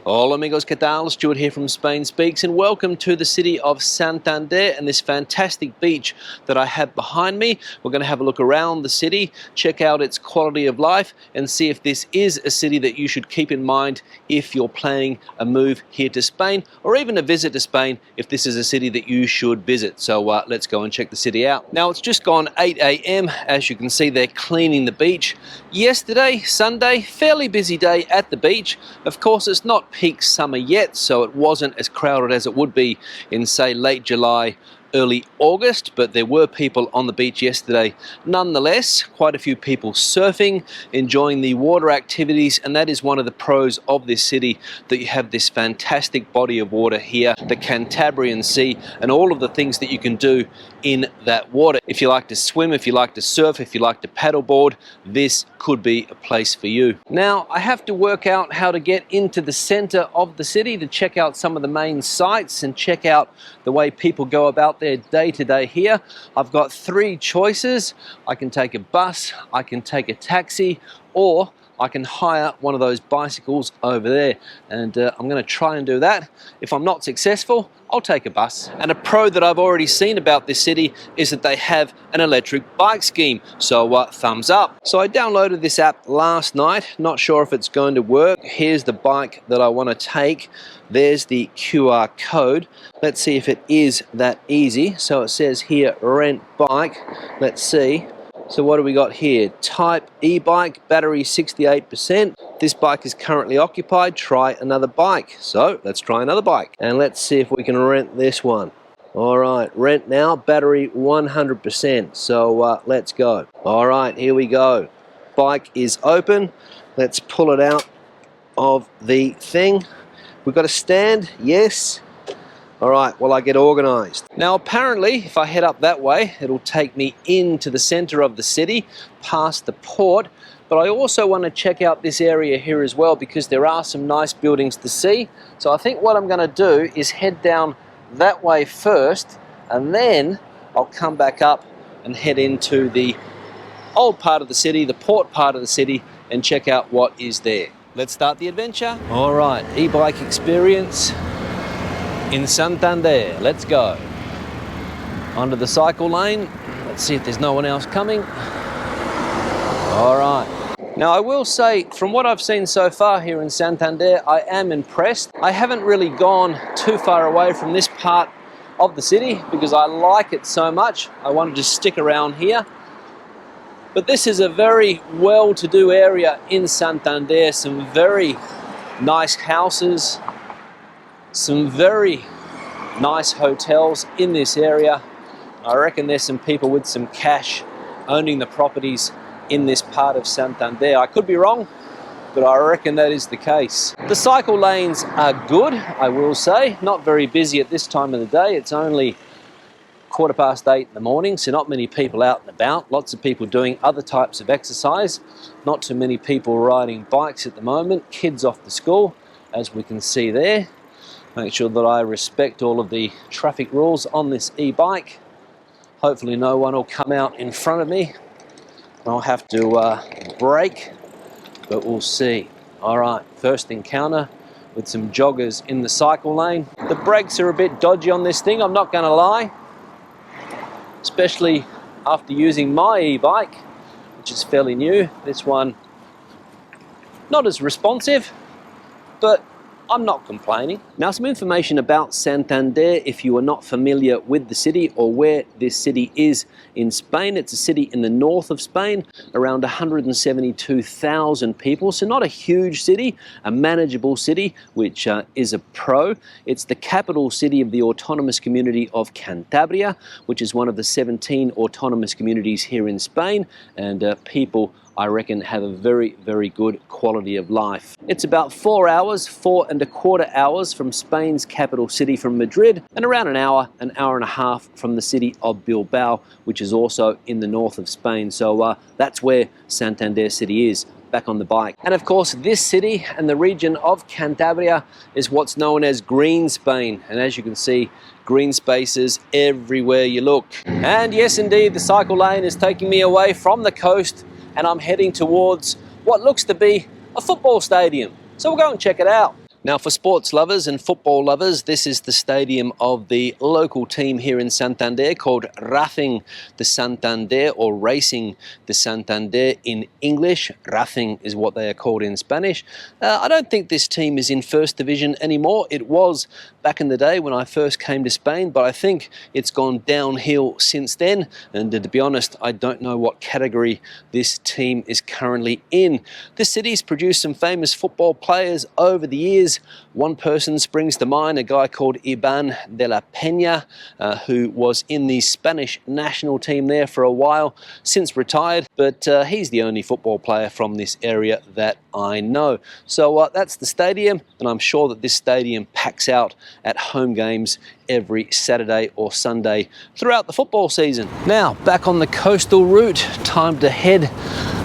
Hola amigos, ¿qué tal? Stuart here from Spain Speaks, and welcome to the city of Santander and this fantastic beach that I have behind me. We're going to have a look around the city, check out its quality of life, and see if this is a city that you should keep in mind if you're planning a move here to Spain, or even a visit to Spain if this is a city that you should visit. So let's go and check the city out. Now it's just gone 8 a.m. As you can see, they're cleaning the beach. Yesterday, Sunday, fairly busy day at the beach. Of course, it's not peak summer yet, so it wasn't as crowded as it would be in, say, late July, early August, but there were people on the beach yesterday nonetheless. Quite a few people surfing, enjoying the water activities, and that is one of the pros of this city, that you have this fantastic body of water here, the Cantabrian Sea, and all of the things that you can do in that water. If you like to swim, if you like to surf, if you like to paddleboard, this could be a place for you. Now, I have to work out how to get into the center of the city to check out some of the main sites and check out the way people go about their day-to-day here. I've got three choices. I can take a bus, I can take a taxi, or I can hire one of those bicycles over there, and I'm going to try and do that. If I'm not successful, I'll take a bus. And a pro that I've already seen about this city is that they have an electric bike scheme, so thumbs up. So I downloaded this app last night, not sure if it's going to work. Here's the bike that I want to take. There's the QR code. Let's see if it is that easy. So it says here, rent bike. Let's see. So what do we got here? Type e-bike, battery 68%. This bike is currently occupied. Try another bike. So let's try another bike. And let's see if we can rent this one. All right, rent now, battery 100%. So let's go. All right, here we go. Bike is open. Let's pull it out of the thing. We've got a stand, yes. All right, well, I get organized. Now, apparently, if I head up that way, it'll take me into the center of the city, past the port. But I also want to check out this area here as well, because there are some nice buildings to see. So I think what I'm going to do is head down that way first, and then I'll come back up and head into the old part of the city, the port part of the city, and check out what is there. Let's start the adventure. All right, e-bike experience in Santander. Let's go. Onto the cycle lane. Let's see if there's no one else coming. All right. Now, I will say, from what I've seen so far here in Santander, I am impressed. I haven't really gone too far away from this part of the city because I like it so much. I wanted to stick around here. But this is a very well-to-do area in Santander. Some very nice houses, some very nice hotels in this area. I reckon there's some people with some cash owning the properties in this part of Santander. I could be wrong, but I reckon that is the case. The cycle lanes are good, I will say. Not very busy at this time of the day. It's only 8:15 in the morning, so not many people out and about. Lots of people doing other types of exercise. Not too many people riding bikes at the moment. Kids off to school, as we can see there. Make sure that I respect all of the traffic rules on this e-bike. Hopefully no one will come out in front of me. I'll have to brake, but we'll see. All right, first encounter with some joggers in the cycle lane. The brakes are a bit dodgy on this thing, I'm not going to lie. Especially after using my e-bike, which is fairly new. This one, not as responsive, but I'm not complaining. Now, some information about Santander if you are not familiar with the city or where this city is in Spain. It's a city in the north of Spain, around 172,000 people, so not a huge city, a manageable city, which is a pro. It's the capital city of the autonomous community of Cantabria, which is one of the 17 autonomous communities here in Spain, and people, I reckon, have a very, very good quality of life. It's about 4 hours, 4.25 hours from Spain's capital city, from Madrid, and around an hour and a half from the city of Bilbao, which is also in the north of Spain. So that's where Santander City is, back on the bike. And of course, this city and the region of Cantabria is what's known as Green Spain. And as you can see, green spaces everywhere you look. And yes, indeed, the cycle lane is taking me away from the coast, and I'm heading towards what looks to be a football stadium. So we'll go and check it out. Now, for sports lovers and football lovers, this is the stadium of the local team here in Santander called Racing de Santander, or Racing de Santander in English. Racing is what they are called in Spanish. I don't think this team is in first division anymore. It was back in the day when I first came to Spain, but I think it's gone downhill since then. And to be honest, I don't know what category this team is currently in. This city's produced some famous football players over the years. One person springs to mind, a guy called Iban de la Peña, who was in the Spanish national team there for a while, since retired, but he's the only football player from this area that I know. So that's the stadium, and I'm sure that this stadium packs out at home games every Saturday or Sunday throughout the football season. Now, back on the coastal route, time to head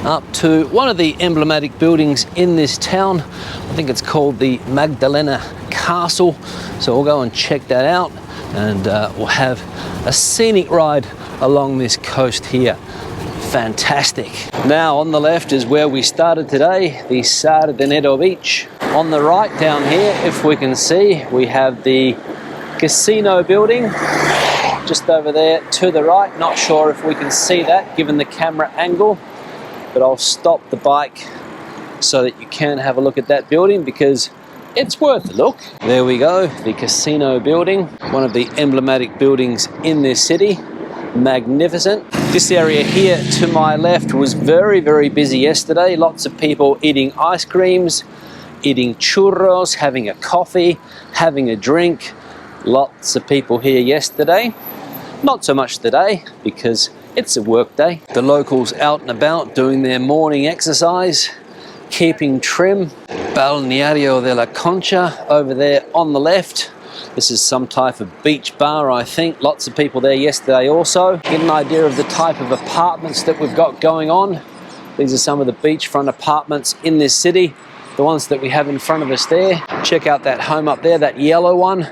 up to one of the emblematic buildings in this town. I think it's called the Magdalena Castle. So we'll go and check that out, and we'll have a scenic ride along this coast here. Fantastic. Now, on the left is where we started today, the Sardenero Beach. On the right down here, if we can see, we have the casino building just over there to the right. Not sure if we can see that given the camera angle, but I'll stop the bike so that you can have a look at that building because it's worth a look. There we go, the casino building, one of the emblematic buildings in this city. Magnificent. This area here to my left was very, very busy yesterday. Lots of people eating ice creams, eating churros, having a coffee, having a drink. Lots of people here yesterday. Not so much today because it's a work day. The locals out and about doing their morning exercise, keeping trim. Balneario de la Concha over there on the left. This is some type of beach bar, I think. Lots of people there yesterday also. Get an idea of the type of apartments that we've got going on. These are some of the beachfront apartments in this city. The ones that we have in front of us there. Check out that home up there, that yellow one.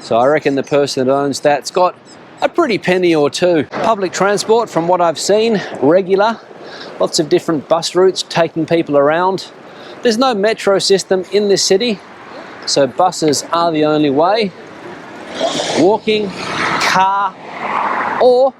So I reckon the person that owns that's got a pretty penny or two. Public transport, from what I've seen, regular. Lots of different bus routes taking people around. There's no metro system in this city, so buses are the only way. Walking, car, or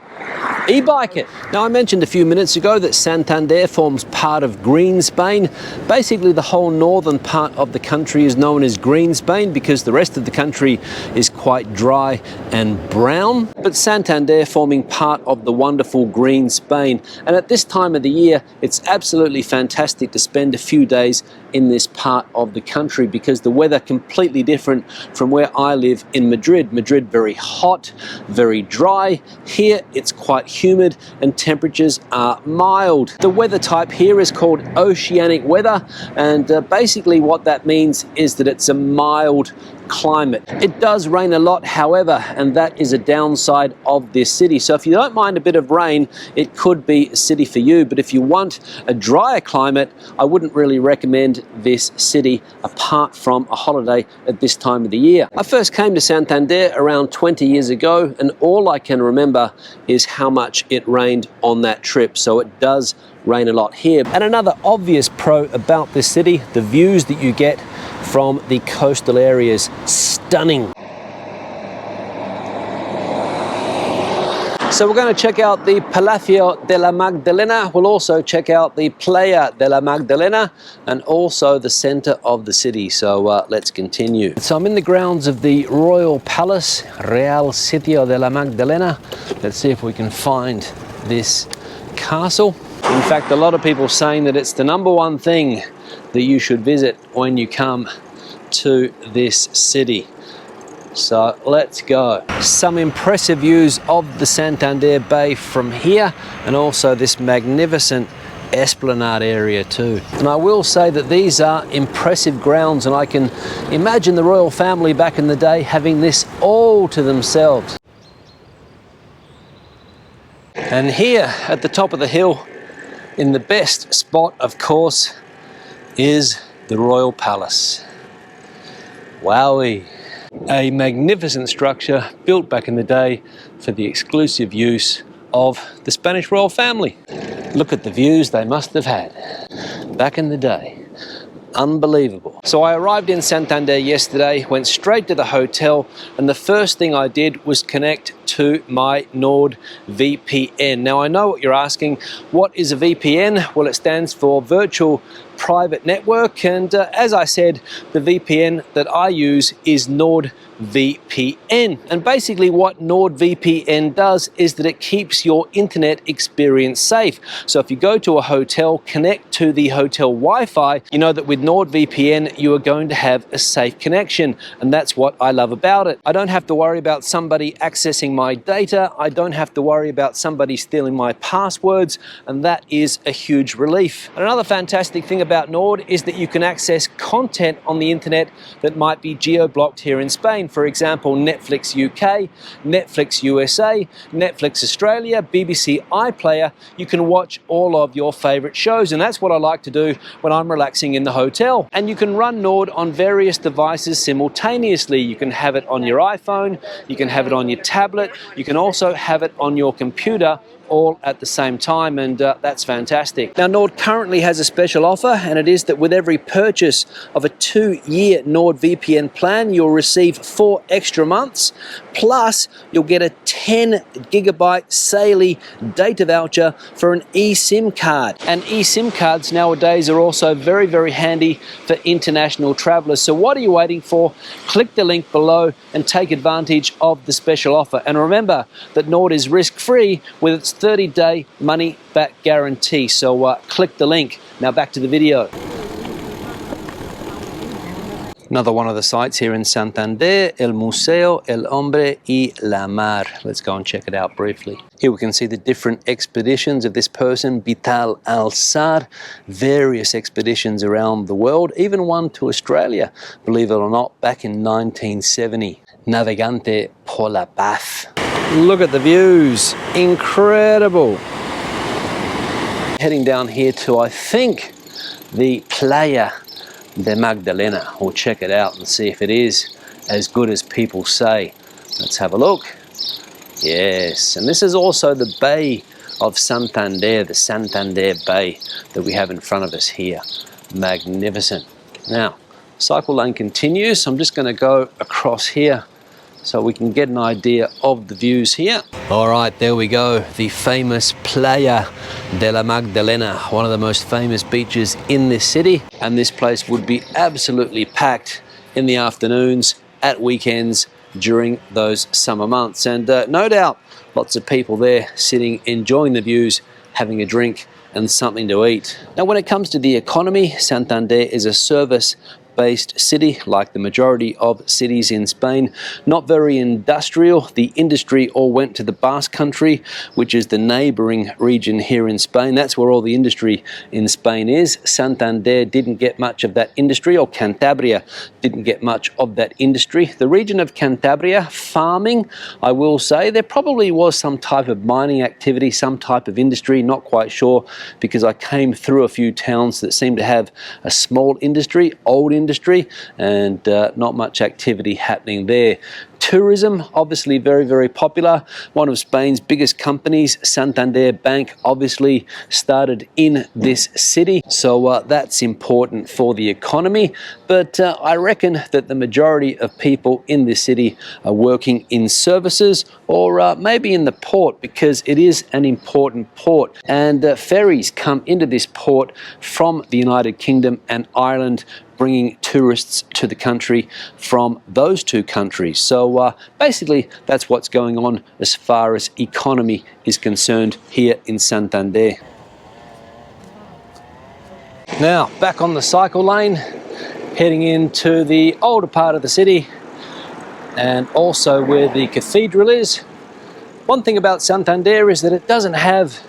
e-bike it. Now, I mentioned a few minutes ago that Santander forms part of Green Spain. Basically, the whole northern part of the country is known as Green Spain because the rest of the country is quite dry and brown. But Santander forming part of the wonderful Green Spain. And at this time of the year, it's absolutely fantastic to spend a few days in this part of the country because the weather completely different from where I live in Madrid. Madrid very hot, very dry. Here it's quite humid and temperatures are mild. The weather type here is called oceanic weather, and basically what that means is that it's a mild climate. It does rain a lot, however, and that is a downside of this city. So if you don't mind a bit of rain, it could be a city for you. But if you want a drier climate, I wouldn't really recommend this city apart from a holiday at this time of the year. I first came to Santander around 20 years ago, and all I can remember is how much it rained on that trip. So it does rain a lot here. And another obvious pro about this city, the views that you get from the coastal areas. Stunning. So we're going to check out the Palacio de la Magdalena. We'll also check out the Playa de la Magdalena and also the center of the city. So let's continue. So I'm in the grounds of the Royal Palace, Real Sitio de la Magdalena. Let's see if we can find this castle. In fact, a lot of people saying that it's the #1 thing that you should visit when you come to this city. So let's go. Some impressive views of the Santander Bay from here, and also this magnificent esplanade area too. And I will say that these are impressive grounds, and I can imagine the royal family back in the day having this all to themselves. And here at the top of the hill, in the best spot, of course, is the Royal Palace. Wowee. A magnificent structure built back in the day for the exclusive use of the Spanish royal family. Look at the views they must have had back in the day. Unbelievable. So I arrived in Santander yesterday, went straight to the hotel, and the first thing I did was connect to my NordVPN. Now I know what you're asking, what is a VPN? Well, it stands for Virtual Private Network, and as I said, the VPN that I use is NordVPN. And basically what NordVPN does is that it keeps your internet experience safe. So if you go to a hotel, connect to the hotel Wi-Fi, you know that with NordVPN you are going to have a safe connection, and that's what I love about it. I don't have to worry about somebody accessing my data, I don't have to worry about somebody stealing my passwords, and that is a huge relief. And another fantastic thing about Nord is that you can access content on the internet that might be geo-blocked here in Spain. For example, Netflix UK, Netflix USA, Netflix Australia, BBC iPlayer. You can watch all of your favorite shows, and that's what I like to do when I'm relaxing in the hotel. And you can run Nord on various devices simultaneously. You can have it on your iPhone, you can have it on your tablet, you can also have it on your computer, all at the same time, and that's fantastic. Now Nord currently has a special offer, and it is that with every purchase of a 2-year NordVPN plan, you'll receive 4 extra months, plus you'll get a 10 gigabyte Saily data voucher for an eSIM card. And eSIM cards nowadays are also very, very handy for international travelers. So what are you waiting for? Click the link below and take advantage of the special offer. And remember that Nord is risk-free with its 30-day money-back guarantee. So click the link. Now back to the video. Another one of the sites here in Santander, El Museo, El Hombre y la Mar. Let's go and check it out briefly. Here we can see the different expeditions of this person, Vital Alçar, various expeditions around the world, even one to Australia, believe it or not, back in 1970. Navegante por la Paz. Look at the views, incredible. Heading down here to, I think, the Playa de Magdalena. We'll check it out and see if it is as good as people say. Let's have a look. Yes, and this is also the Bay of Santander, the Santander Bay that we have in front of us here. Magnificent. Now, cycle lane continues. I'm just going to go across here so we can get an idea of the views here. All right, there we go. The famous Playa de la Magdalena, one of the most famous beaches in this city. And this place would be absolutely packed in the afternoons, at weekends, during those summer months. And no doubt, lots of people there sitting, enjoying the views, having a drink and something to eat. Now, when it comes to the economy, Santander is a service-based city, like the majority of cities in Spain. Not very industrial. The industry all went to the Basque Country, which is the neighboring region here in Spain. That's where all the industry in Spain is. Santander didn't get much of that industry, or Cantabria didn't get much of that industry. The region of Cantabria, farming, I will say. There probably was some type of mining activity, some type of industry, not quite sure, because I came through a few towns that seem to have a small industry, old industry, and not much activity happening there. Tourism, obviously very, very popular. One of Spain's biggest companies, Santander Bank, obviously started in this city. So that's important for the economy. But I reckon that the majority of people in this city are working in services, or maybe in the port, because it is an important port. And ferries come into this port from the United Kingdom and Ireland, bringing tourists to the country from those two countries. So basically that's what's going on as far as economy is concerned here in Santander. Now back on the cycle lane, heading into the older part of the city and also where the cathedral is. One thing about Santander is that it doesn't have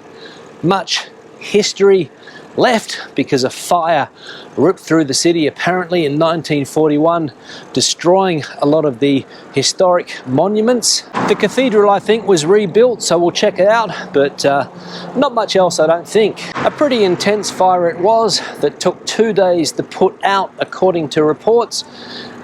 much history left, because a fire ripped through the city apparently in 1941, destroying a lot of the historic monuments. The cathedral, I think, was rebuilt, so we'll check it out, but not much else, I don't think. A pretty intense fire it was that took 2 days to put out, according to reports,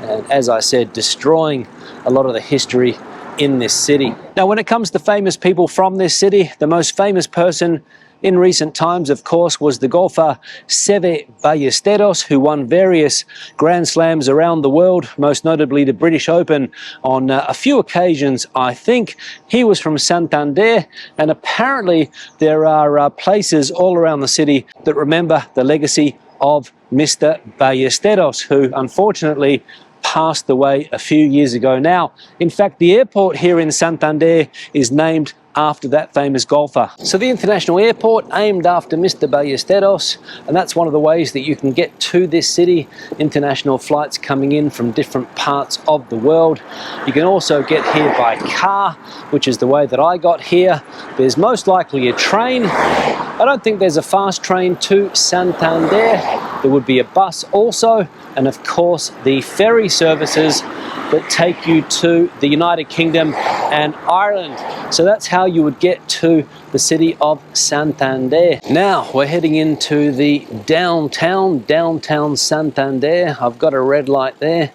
and as I said, destroying a lot of the history in this city. Now, when it comes to famous people from this city, the most famous person in recent times, of course, was the golfer Seve Ballesteros, who won various Grand Slams around the world, most notably the British Open on a few occasions, I think. He was from Santander, and apparently there are places all around the city that remember the legacy of Mr. Ballesteros, who unfortunately passed away a few years ago now. In fact, the airport here in Santander is named after that famous golfer. So the international airport aimed after Mr. Ballesteros, and that's one of the ways that you can get to this city. International flights coming in from different parts of the world. You can also get here by car, which is the way that I got here. There's most likely a train. I don't think there's a fast train to Santander. There would be a bus also, and of course the ferry services that take you to the United Kingdom and Ireland. So that's how you would get to the city of Santander. Now we're heading into the downtown Santander. I've got a red light there,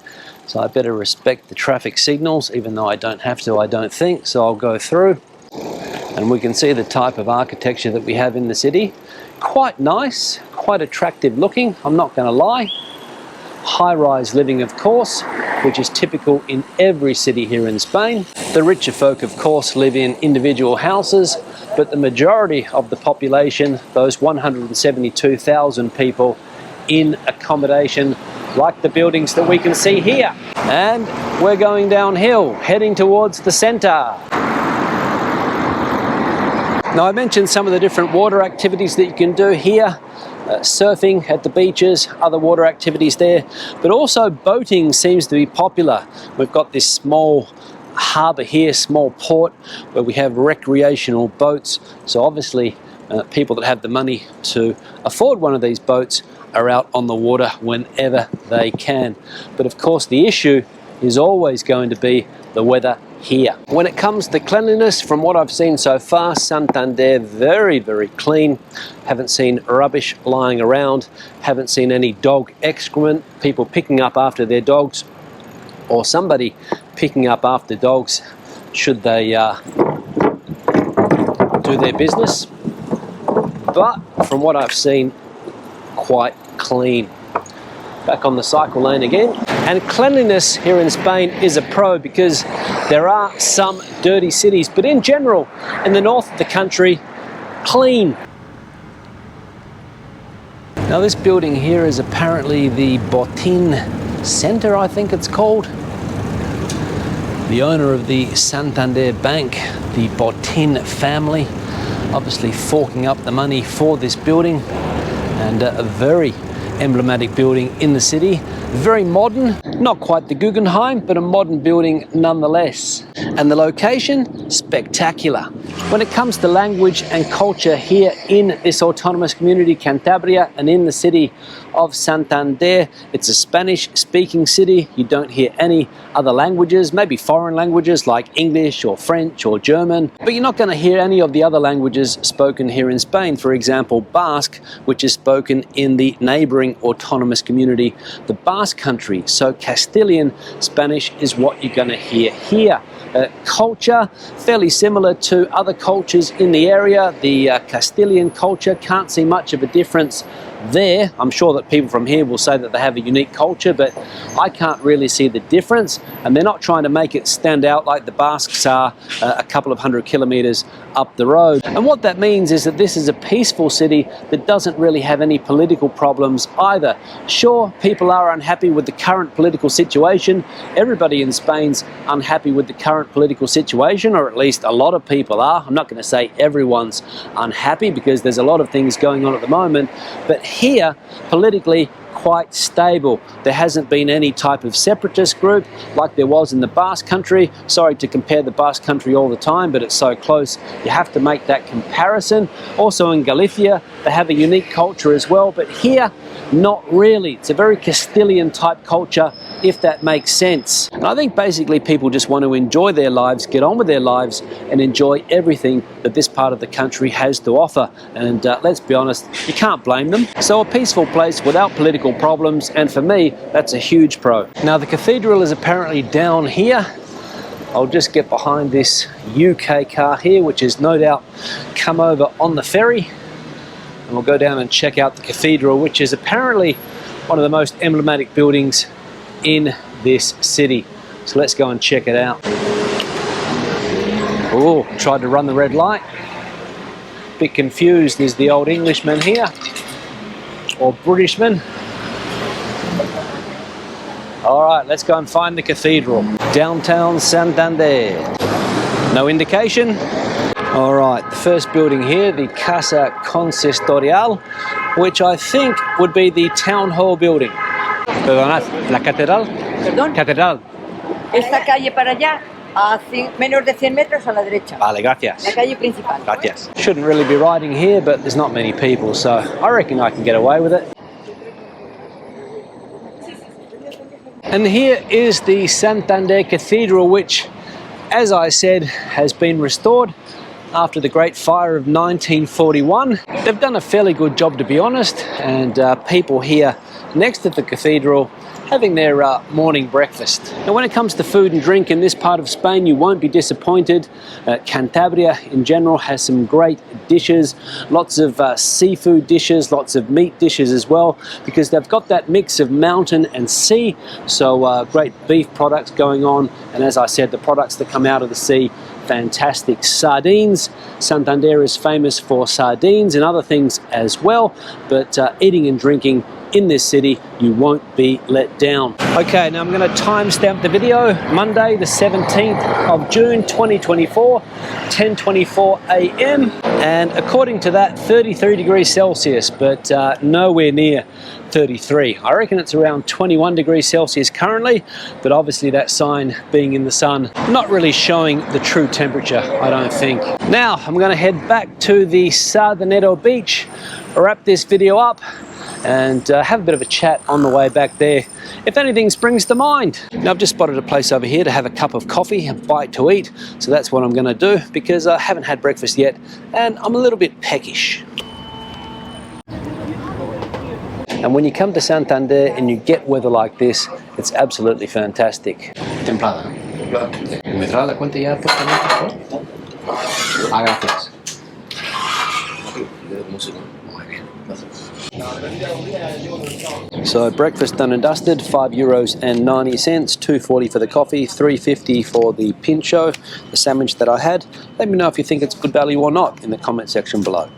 so I better respect the traffic signals, even though I don't have to, I don't think, so I'll go through. And we can see the type of architecture that we have in the city. Quite nice, quite attractive looking, I'm not going to lie. High-rise living, of course, which is typical in every city here in Spain. The richer folk, of course, live in individual houses, but the majority of the population, those 172,000 people, in accommodation like the buildings that we can see here. And we're going downhill, heading towards the centre. Now, I mentioned some of the different water activities that you can do here. Surfing at the beaches, other water activities there, but also boating seems to be popular. We've got this small harbour here, small port, where we have recreational boats. So obviously people that have the money to afford one of these boats are out on the water whenever they can. But of course the issue is always going to be the weather here. When it comes to cleanliness, from what I've seen so far, Santander very, very clean. Haven't seen rubbish lying around, haven't seen any dog excrement, people picking up after their dogs, or somebody picking up after dogs should they do their business. But from what I've seen, quite clean. Back on the cycle lane again. And cleanliness here in Spain is a pro, because there are some dirty cities, but in general, in the north of the country, clean. Now this building here is apparently the Botín Center, I think it's called. The owner of the Santander Bank, the Botín family, obviously forking up the money for this building, and a very emblematic building in the city. Very modern, not quite the Guggenheim, but a modern building nonetheless. And the location, spectacular. When it comes to language and culture here in this autonomous community, Cantabria, and in the city of Santander, it's a Spanish-speaking city. You don't hear any other languages, maybe foreign languages like English or French or German, but you're not going to hear any of the other languages spoken here in Spain. For example, Basque, which is spoken in the neighboring autonomous community, the Basque country. So Castilian Spanish is what you're going to hear here. Culture, fairly similar to other cultures in the area. The Castilian culture, can't see much of a difference there. I'm sure that people from here will say that they have a unique culture, but I can't really see the difference, and they're not trying to make it stand out like the Basques are a couple of 100 kilometers up the road. And what that means is that this is a peaceful city that doesn't really have any political problems either. Sure, people are unhappy with the current political situation. Everybody in Spain's unhappy with the current political situation, or at least a lot of people are. I'm not going to say everyone's unhappy, because there's a lot of things going on at the moment, but here, politically, quite stable. There hasn't been any type of separatist group like there was in the Basque country. Sorry to compare the Basque country all the time, but it's so close, you have to make that comparison. Also in Galicia, they have a unique culture as well, but here, not really. It's a very Castilian type culture, if that makes sense. And I think basically people just want to enjoy their lives, get on with their lives, and enjoy everything that this part of the country has to offer. And let's be honest, you can't blame them. So a peaceful place without political problems, and for me, that's a huge pro. Now the cathedral is apparently down here. I'll just get behind this UK car here, which has no doubt come over on the ferry. and we'll go down and check out the cathedral, which is apparently one of the most emblematic buildings in this city. So let's go and check it out. Oh, tried to run the red light. Bit confused, is the old Englishman here? Or Britishman? All right, let's go and find the cathedral. Downtown Santander. No indication? All right, the first building here, the Casa Consistorial, which I think would be the town hall building. Perdonad, la catedral? Perdón. Catedral. Esta calle para allá, a menos de 100 metros a la derecha. Vale, gracias. La calle principal. Gracias. Shouldn't really be riding here, but there's not many people, so I reckon I can get away with it. And here is the Santander Cathedral, which, as I said, has been restored after the Great Fire of 1941. They've done a fairly good job, to be honest, and people here next to the cathedral having their morning breakfast. Now, when it comes to food and drink in this part of Spain, you won't be disappointed. Cantabria in general has some great dishes, lots of seafood dishes, lots of meat dishes as well, because they've got that mix of mountain and sea. So great beef products going on, and as I said, the products that come out of the sea, fantastic. Sardines, Santander is famous for sardines and other things as well, but eating and drinking in this city, you won't be let down. Okay, now I'm going to timestamp the video. Monday the 17th of June 2024, 10:24 a.m. and according to that, 33 degrees Celsius, but nowhere near 33. I reckon it's around 21 degrees Celsius currently, but obviously that sign being in the sun, not really showing the true temperature, I don't think. Now I'm going to head back to the Sardanero beach, wrap this video up, and have a bit of a chat on the way back there, if anything springs to mind. Now, I've just spotted a place over here to have a cup of coffee, a bite to eat, so that's what I'm going to do, because I haven't had breakfast yet and I'm a little bit peckish. And when you come to Santander and you get weather like this, it's absolutely fantastic. Templada. ¿Me trae la cuenta ya puesta en el transporte? Ah, gracias. So breakfast done and dusted, €5.90, $2.40 for the coffee, $3.50 for the pincho, the sandwich that I had. Let me know if you think it's good value or not in the comment section below.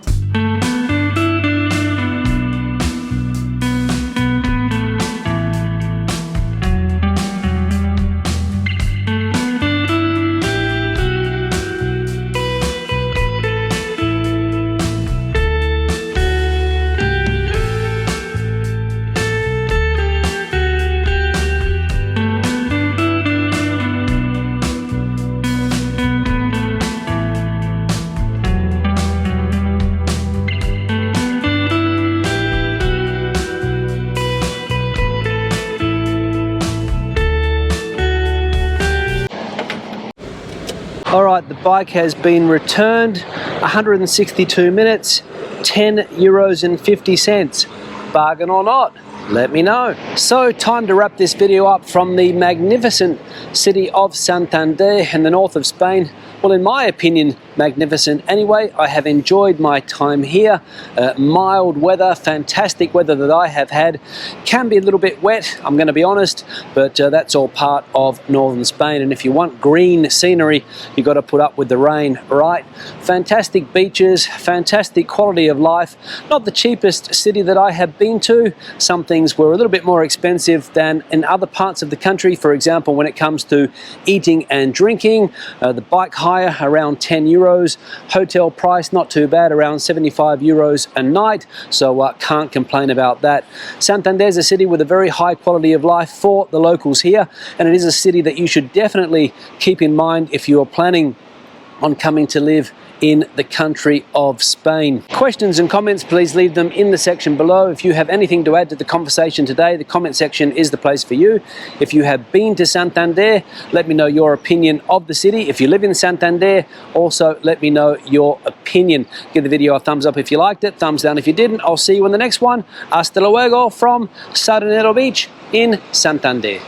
All right, the bike has been returned, 162 minutes, €10.50. Bargain or not? Let me know. So, time to wrap this video up from the magnificent city of Santander in the north of Spain. Well, in my opinion, magnificent anyway. I have enjoyed my time here. Mild weather, fantastic weather that I have had. Can be a little bit wet, I'm going to be honest, but that's all part of northern Spain. And if you want green scenery, you've got to put up with the rain, right? Fantastic beaches, fantastic quality of life. Not the cheapest city that I have been to. Some things were a little bit more expensive than in other parts of the country. For example, when it comes to eating and drinking, the bike hire around €10. Hotel price not too bad, around €75 a night, so can't complain about that. Santander is a city with a very high quality of life for the locals here, and it is a city that you should definitely keep in mind if you are planning on coming to live in the country of Spain. Questions and comments, please leave them in the section below. If you have anything to add to the conversation today, the comment section is the place for you. If you have been to Santander, let me know your opinion of the city. If you live in Santander, also let me know your opinion. Give the video a thumbs up if you liked it, thumbs down if you didn't. I'll see you in the next one. Hasta luego from Sardanero Beach in Santander.